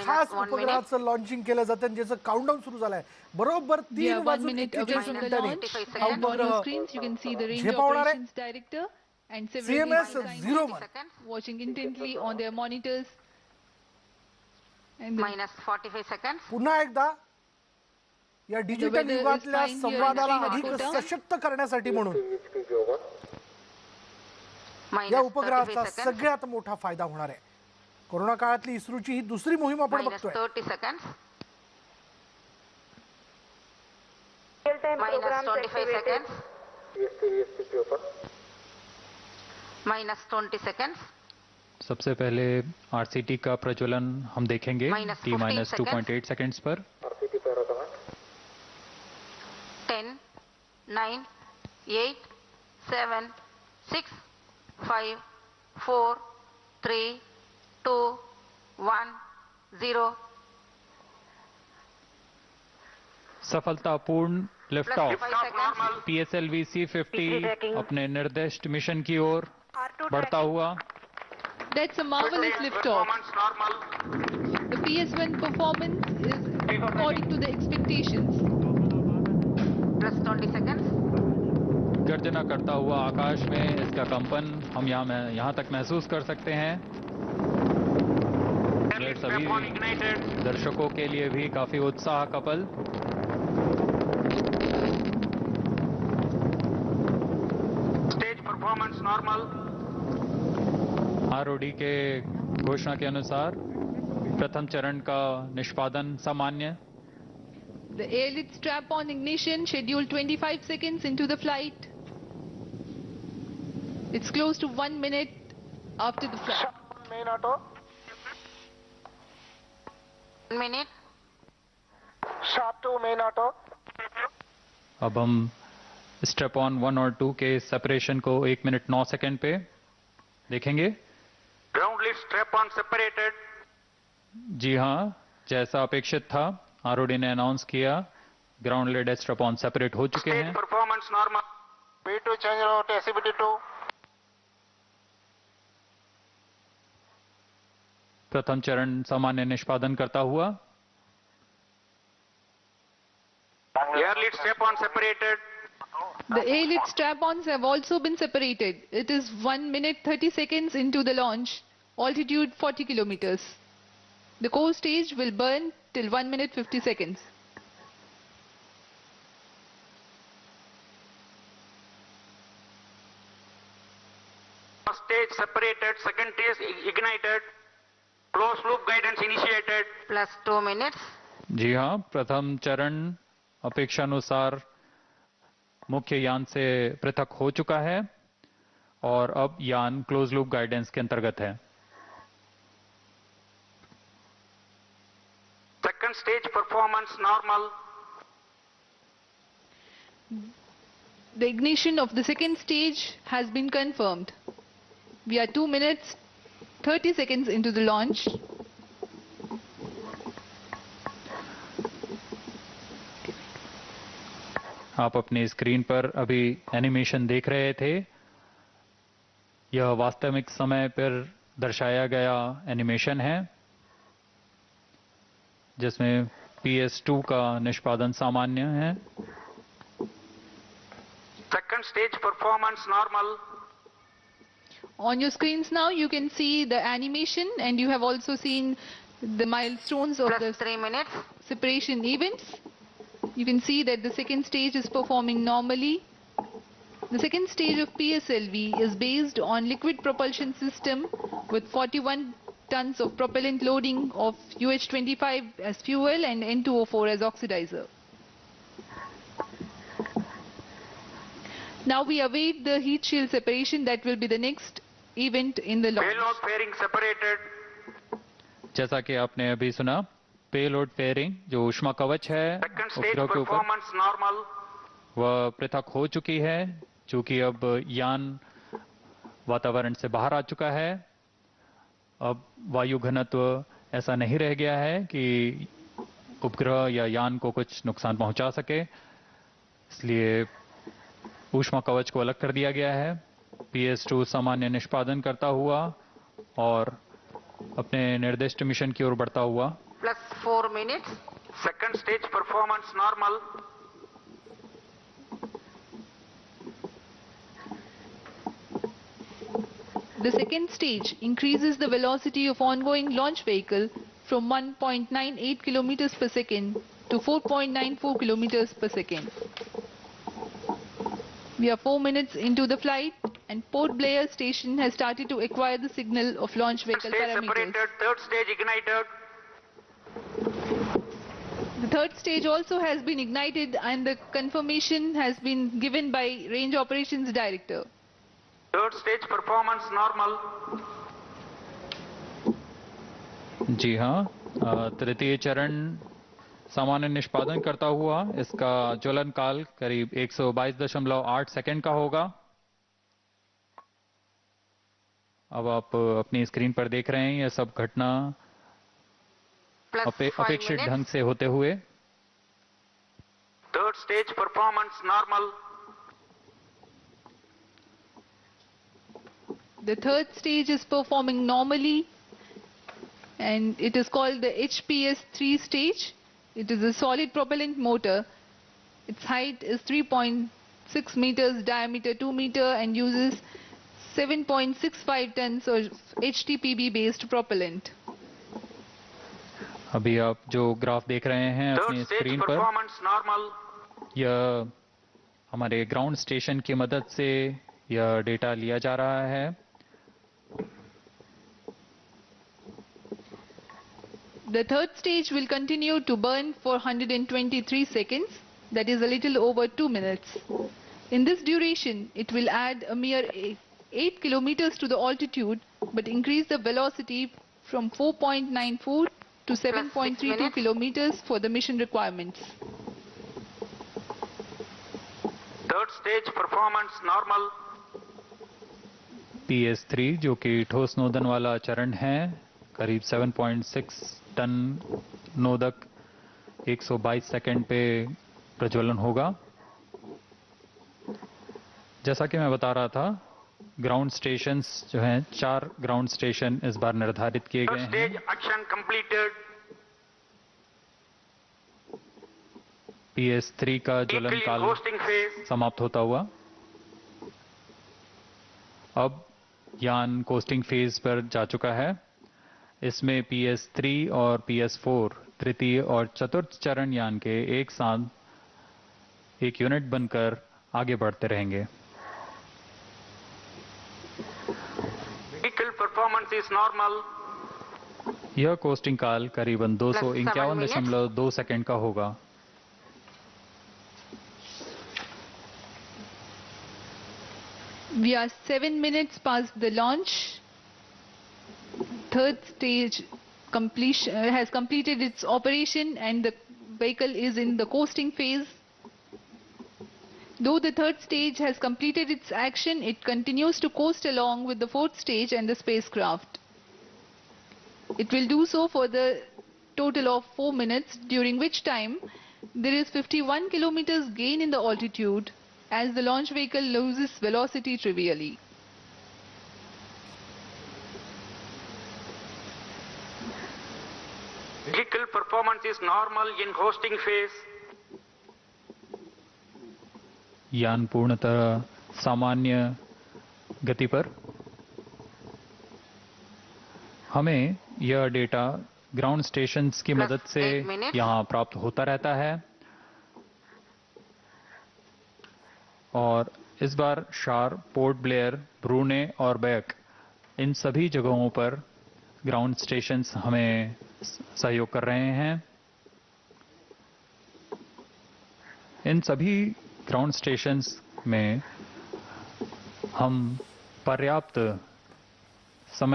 खास उपग्रहाचं लॉन्चिंग केलं जातं आणि ज्याचं काउंटडाऊन सुरू झालंय. बरोबर 3:41 हा उपग्रह झेपावणार आहे. CMS-01 watching intently on their monitors. And -45 seconds. पुन्हा एकदा या डिजिटल युगातल्या संवादाला अधिक सशक्त करण्यासाठी म्हणून या उपग्रहाचा सगळ्यात मोठा फायदा होणार आहे. कोरोना काळातली इस्रोची ही दुसरी मोहीम आपण बघतोय. -30 seconds. -25 seconds. -20 seconds. सबसे पहले आरसीटी का प्रज्वलन हम देखेंगे T-2.8 सेकंड्स पर. 10, 9, 8, 7, 6, 5, 4, 3, 2, 1, 0. सफलतापूर्ण लिफ्ट ऑफ. PSLV C-50 अपने निर्दिष्ट मिशन की ओर बढ़ता हुआ. that's a marvelous liftoff. The PS1 performance is according to the expectations. +20 seconds. गर्जना करता हुआ आकाश में इसका कंपन हम यहाँ तक महसूस कर सकते हैं. ये सभी दर्शकों के लिए भी काफी उत्साह का पल. Stage performance normal. आरओडी के घोषणा के अनुसार प्रथम चरण का निष्पादन सामान्य. The airlift strap-on ignition scheduled 25 seconds into the flight. It's close to 1 minute after the flight. Main auto. 1 minute. Sharp 2 main auto. अब हम स्ट्रेप ऑन 1 और 2 के सेपरेशन को 1 मिनट 9 सेकंड पे देखेंगे. Ground lead strap on separated. जी हाँ, जैसा अपेक्षित था आरओडी ने अनाउंस किया ground lead strap on separate हो चुके हैं. Performance normal. P2 change route SCBT2. प्रथम चरण सामान्य निष्पादन करता हुआ. Air lead strap on separated. The airlift strap-ons have also been separated. It is 1 minute 30 seconds into the launch. Altitude 40 kilometers. The core stage will burn till 1 minute 50 seconds. Stage separated. Second stage ignited. Closed loop guidance initiated. +2 minutes. जी हाँ, प्रथम चरण अपेक्षानुसार मुख्य यान से पृथक हो चुका है और अब यान क्लोज लूप गाइडेंस के अंतर्गत है. Second stage performance normal. The ignition of the second stage has been confirmed. We are 2 minutes 30 seconds into the launch. आप अपनी स्क्रीन पर अभी एनिमेशन देख रहे थे. यह वास्तविक समय पर दर्शाया गया एनिमेशन है जिसमें PS2 का निष्पादन सामान्य है. Second stage performance normal. On your screens now you can see the animation and you have also seen the milestones of the +3 minutes. separation events. You can see that the second stage is performing normally. The second stage of PSLV is based on liquid propulsion system with 41 tons of propellant loading of UH-25 as fuel and N2O4 as oxidizer. Now we await the heat shield separation that will be the next event in the launch. Payload fairing separated. जैसा कि आपने अभी सुना, payload fairing जो ऊष्मा कवच है Second stage उपग्रह के ऊपर performance normal. वह पृथक हो चुकी है चूंकि अब यान वातावरण से बाहर आ चुका है. अब वायु घनत्व ऐसा नहीं रह गया है कि उपग्रह या यान को कुछ नुकसान पहुंचा सके, इसलिए ऊष्मा कवच को अलग कर दिया गया है. PS2 सामान्य निष्पादन करता हुआ और अपने निर्दिष्ट मिशन की ओर बढ़ता हुआ plus 4 minutes. Second stage performance normal. The second stage increases the velocity of ongoing launch vehicle from 1.98 kilometers per second to 4.94 kilometers per second. We are 4 minutes into the flight and Port Blair station has started to acquire the signal of launch vehicle Stage parameters. separated, third stage ignited. The third stage also has been ignited and the confirmation has been given by Range Operations Director. Third stage performance normal. जी हाँ, तृतीय चरण सामान्य निष्पादन करता हुआ इसका ज्वलन काल करीब 122.8 सेकंड का होगा। अब आप अपनी स्क्रीन पर देख रहे हैं यह सब घटना Plus 5 अपेक्षित ढंग minutes. से होते हुए। Third stage performance normal. The third stage is performing normally and it is called the HPS-3 stage. It is a solid propellant motor. Its height is 3.6 meters, diameter 2 meter and uses 7.65 tons of HTPB based propellant. अभी आप जो graph देख रहे हैं Third अपनी stage screen पर, performance normal. यह हमारे ग्राउंड स्टेशन की मदद से यह डेटा लिया जा रहा है। The third stage will continue to burn for 123 seconds, that is a little over 2 minutes. In this duration, it will add a mere 8 kilometers to the altitude but increase the velocity from 4.94 to 7.32 minutes. kilometers for the mission requirements. Third stage performance normal. PS3 जो कि ठोस नोदन वाला चरण है, करीब 7.6 ton नोदक 122 second पे प्रज्वलन होगा। जैसा कि मैं बता रहा था, ग्राउंड स्टेशंस जो हैं, 4 ग्राउंड स्टेशन इस बार निर्धारित किए Third गए हैं। stage action completed. PS3 का ज्वलन Vehicle in काल hosting phase. समाप्त होता हुआ अब यान कोस्टिंग फेज पर जा चुका है। इसमें PS3 और PS4 तृतीय और चतुर्थ चरण यान के एक साथ एक यूनिट बनकर आगे बढ़ते रहेंगे। Vehicle performance is normal. यह कोस्टिंग काल करीबन 251.2 सेकंड का होगा। We are 7 minutes past the launch. Third stage has completed its operation and the vehicle is in the coasting phase. Though the third stage has completed its action, it continues to coast along with the fourth stage and the spacecraft. It will do so for the total of 4 minutes, during which time there is 51 kilometers gain in the altitude as the launch vehicle loses velocity trivially. Vehicle performance is normal in hosting phase. यान पूर्णतः सामान्य गति पर। हमें यह data ground stations की मदद से 8 minutes. यहाँ प्राप्त होता रहता है और इस बार शार, पोर्ट ब्लेयर, ब्रूने और बैक, इन सभी जगहों पर ग्राउंड स्टेशंस हमें सहयोग कर रहे हैं। इन सभी ग्राउंड स्टेशंस में हम पर्याप्त